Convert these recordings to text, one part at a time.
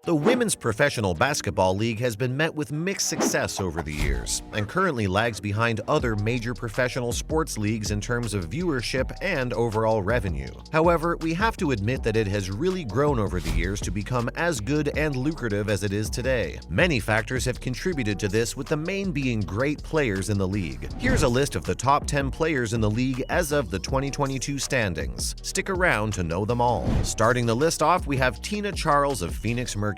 The Women's Professional Basketball League has been met with mixed success over the years and currently lags behind other major professional sports leagues in terms of viewership and overall revenue. However, we have to admit that it has really grown over the years to become as good and lucrative as it is today. Many factors have contributed to this, with the main being great players in the league. Here's a list of the top 10 players in the league as of the 2022 standings. Stick around to know them all. Starting the list off, we have Tina Charles of Phoenix Mercury.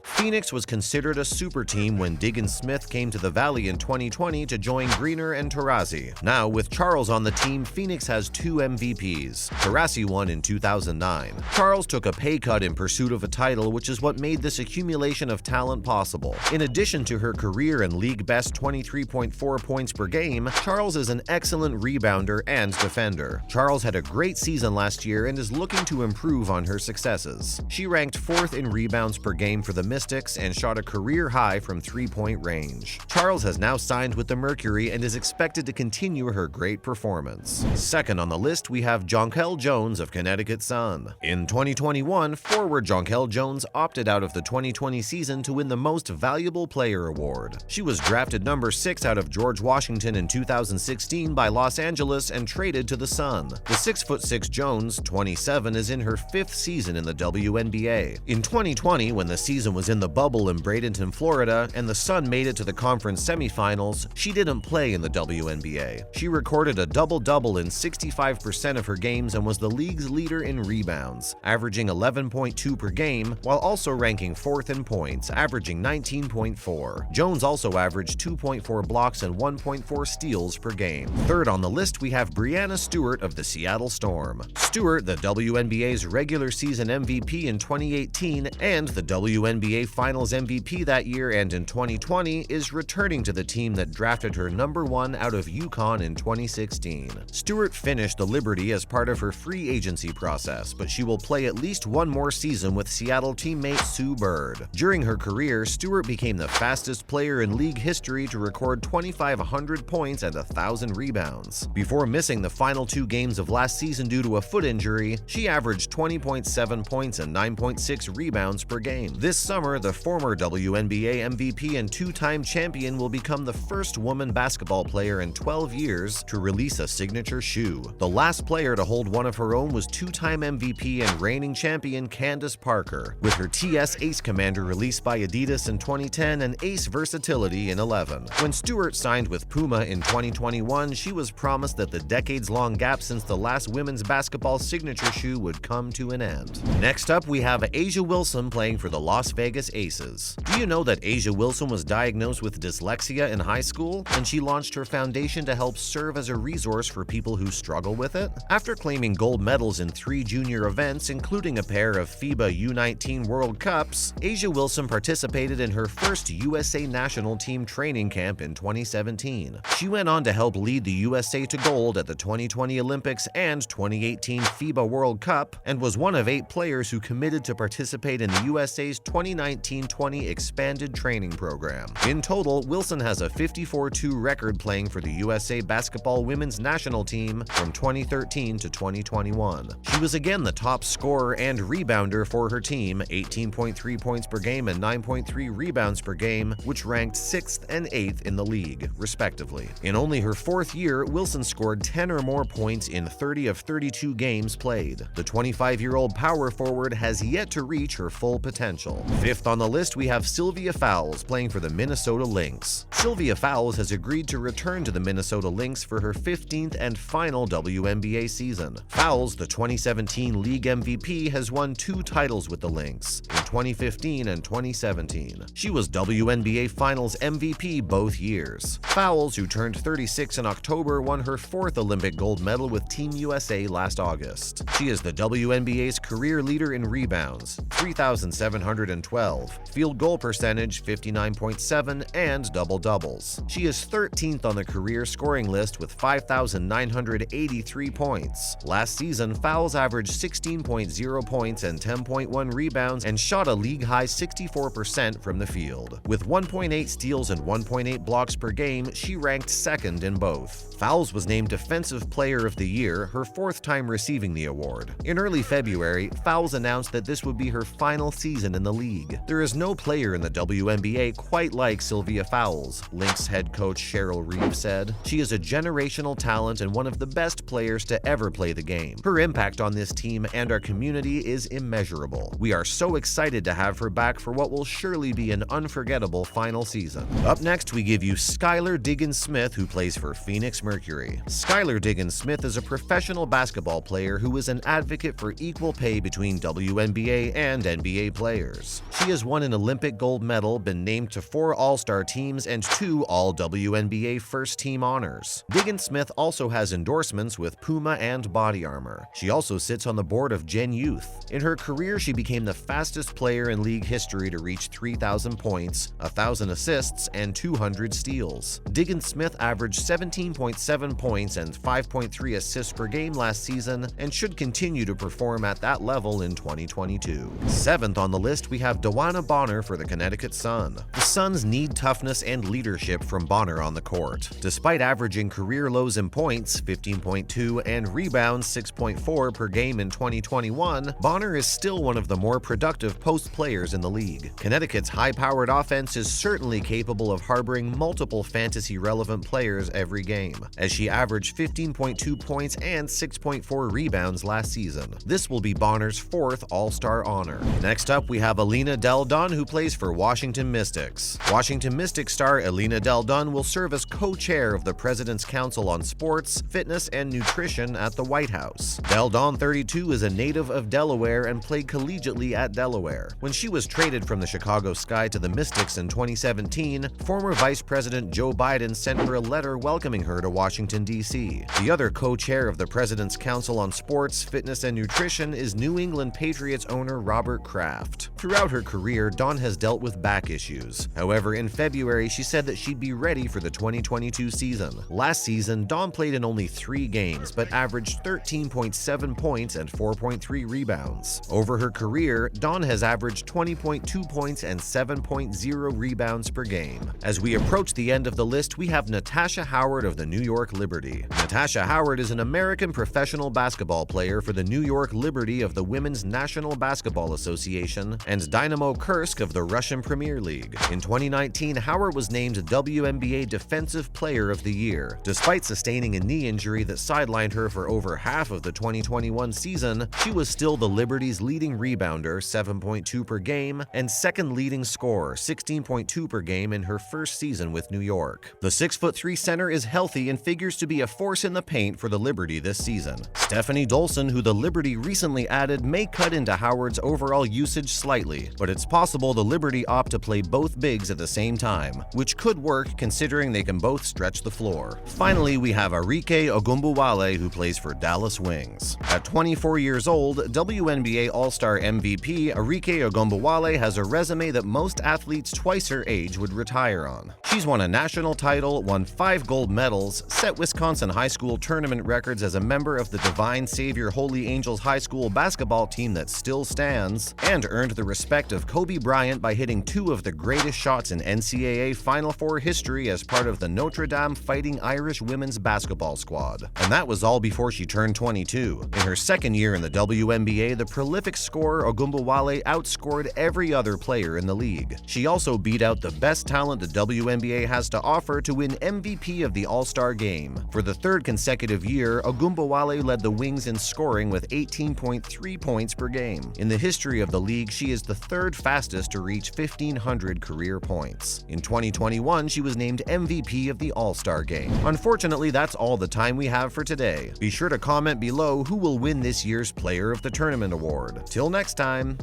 Phoenix was considered a super team when Diggin Smith came to the Valley in 2020 to join Greener and Taurasi. Now, with Charles on the team, Phoenix has 2 MVPs. Taurasi won in 2009. Charles took a pay cut in pursuit of a title, which is what made this accumulation of talent possible. In addition to her career and league-best 23.4 points per game, Charles is an excellent rebounder and defender. Charles had a great season last year and is looking to improve on her successes. She ranked 4th in rebounds per game for the Mystics and shot a career high from three-point range. Charles has now signed with the Mercury and is expected to continue her great performance. Second on the list, we have Jonquel Jones of Connecticut Sun. In 2021, forward Jonquel Jones opted out of the 2020 season to win the Most Valuable Player award. She was drafted number 6 out of George Washington in 2016 by Los Angeles and traded to the Sun. The 6'6" Jones, 27, is in her 5th season in the WNBA. In 2020, when the season was in the bubble in Bradenton, Florida, and the Sun made it to the conference semifinals, she didn't play in the WNBA. She recorded a double-double in 65% of her games and was the league's leader in rebounds, averaging 11.2 per game, while also ranking 4th in points, averaging 19.4. Jones also averaged 2.4 blocks and 1.4 steals per game. Third on the list, we have Breanna Stewart of the Seattle Storm. Stewart, the WNBA's regular season MVP in 2018 and the WNBA Finals MVP that year and in 2020, is returning to the team that drafted her number 1 out of UConn in 2016. Stewart finished the Liberty as part of her free agency process, but she will play at least one more season with Seattle teammate Sue Bird. During her career, Stewart became the fastest player in league history to record 2,500 points and 1,000 rebounds. Before missing the final 2 games of last season due to a foot injury, she averaged 20.7 points and 9.6 rebounds per game. This summer, the former WNBA MVP and 2-time champion will become the first woman basketball player in 12 years to release a signature shoe. The last player to hold one of her own was 2-time MVP and reigning champion Candace Parker, with her TS Ace Commander released by Adidas in 2010 and Ace Versatility in 2011. When Stewart signed with Puma in 2021, she was promised that the decades-long gap since the last women's basketball signature shoe would come to an end. Next up, we have A'ja Wilson playing for the Las Vegas Aces. Do you know that A'ja Wilson was diagnosed with dyslexia in high school, and she launched her foundation to help serve as a resource for people who struggle with it? After claiming gold medals in 3 junior events, including a pair of FIBA U19 World Cups, A'ja Wilson participated in her first USA national team training camp in 2017. She went on to help lead the USA to gold at the 2020 Olympics and 2018 FIBA World Cup, and was one of 8 players who committed to participate in the USA's 2019-20 expanded training program. In total, Wilson has a 54-2 record playing for the USA basketball women's national team from 2013 to 2021. She was again the top scorer and rebounder for her team, 18.3 points per game and 9.3 rebounds per game, which ranked 6th and 8th in the league, respectively. In only her 4th year, Wilson scored 10 or more points in 30 of 32 games played. The 25-year-old power forward has yet to reach her full potential. Fifth on the list, we have Sylvia Fowles playing for the Minnesota Lynx. Sylvia Fowles has agreed to return to the Minnesota Lynx for her 15th and final WNBA season. Fowles, the 2017 league MVP, has won 2 titles with the Lynx, in 2015 and 2017. She was WNBA Finals MVP both years. Fowles, who turned 36 in October, won her 4th Olympic gold medal with Team USA last August. She is the WNBA's career leader in rebounds, 3,712, field goal percentage 59.7, and double-doubles. She is 13th on the career scoring list with 5,983 points. Last season, Fowles averaged 16.0 points and 10.1 rebounds and shot a league-high 64% from the field. With 1.8 steals and 1.8 blocks per game, she ranked 2nd in both. Fowles was named Defensive Player of the Year, her 4th time receiving the award. In early February, Fowles announced that this would be her final season season in the league. There is no player in the WNBA quite like Sylvia Fowles, Lynx head coach Cheryl Reeve said. She is a generational talent and one of the best players to ever play the game. Her impact on this team and our community is immeasurable. We are so excited to have her back for what will surely be an unforgettable final season. Up next, we give you Skylar Diggins-Smith, who plays for Phoenix Mercury. Skylar Diggins-Smith is a professional basketball player who is an advocate for equal pay between WNBA and NBA players. She has won an Olympic gold medal, been named to 4 All-Star teams and 2 All-WNBA first-team honors. Diggins-Smith also has endorsements with Puma and Body Armor. She also sits on the board of Gen Youth. In her career, she became the fastest player in league history to reach 3,000 points, 1,000 assists, and 200 steals. Diggins-Smith averaged 17.7 points and 5.3 assists per game last season and should continue to perform at that level in 2022. 7th on the list, we have DeWanna Bonner for the Connecticut Sun. The Suns need toughness and leadership from Bonner on the court. Despite averaging career lows in points, 15.2, and rebounds, 6.4 per game in 2021, Bonner is still one of the more productive post players in the league. Connecticut's high-powered offense is certainly capable of harboring multiple fantasy-relevant players every game, as she averaged 15.2 points and 6.4 rebounds last season. This will be Bonner's 4th All-Star honor. Next up, we have Alina Del Don, who plays for Washington Mystics. Washington Mystics star Alina Del Don will serve as co-chair of the President's Council on Sports, Fitness, and Nutrition at the White House. Del Don, 32, is a native of Delaware and played collegiately at Delaware. When she was traded from the Chicago Sky to the Mystics in 2017, former Vice President Joe Biden sent her a letter welcoming her to Washington, D.C. The other co-chair of the President's Council on Sports, Fitness, and Nutrition is New England Patriots owner Robert Kraft. Throughout her career, Dawn has dealt with back issues. However, in February, she said that she'd be ready for the 2022 season. Last season, Dawn played in only 3 games, but averaged 13.7 points and 4.3 rebounds. Over her career, Dawn has averaged 20.2 points and 7.0 rebounds per game. As we approach the end of the list, we have Natasha Howard of the New York Liberty. Natasha Howard is an American professional basketball player for the New York Liberty of the Women's National Basketball Association and Dynamo Kursk of the Russian Premier League. In 2019, Howard was named WNBA Defensive Player of the Year. Despite sustaining a knee injury that sidelined her for over half of the 2021 season, she was still the Liberty's leading rebounder, 7.2 per game, and second leading scorer, 16.2 per game in her first season with New York. The 6'3" center is healthy and figures to be a force in the paint for the Liberty this season. Stephanie Dolson, who the Liberty recently added, may cut into Howard's overall usage slightly, but it's possible the Liberty opt to play both bigs at the same time, which could work considering they can both stretch the floor. Finally, we have Arike Ogunbowale, who plays for Dallas Wings. At 24 years old, WNBA All-Star MVP Arike Ogunbowale has a resume that most athletes twice her age would retire on. She's won a national title, won 5 gold medals, set Wisconsin high school tournament records as a member of the Divine Savior Holy Angels high school basketball team that still stands, and earned the respect of Kobe Bryant by hitting 2 of the greatest shots in NCAA Final Four history as part of the Notre Dame Fighting Irish women's basketball squad. And that was all before she turned 22. In her second year in the WNBA, the prolific scorer Ogunbowale outscored every other player in the league. She also beat out the best talent the WNBA has to offer to win MVP of the All-Star Game. For the 3rd consecutive year, Ogunbowale led the Wings in scoring with 18.3 points per game. In the history of the league, she is the 3rd fastest to reach 1,500 career points. In 2021, she was named MVP of the All-Star Game. Unfortunately, that's all the time we have for today. Be sure to comment below who will win this year's Player of the Tournament award. Till next time.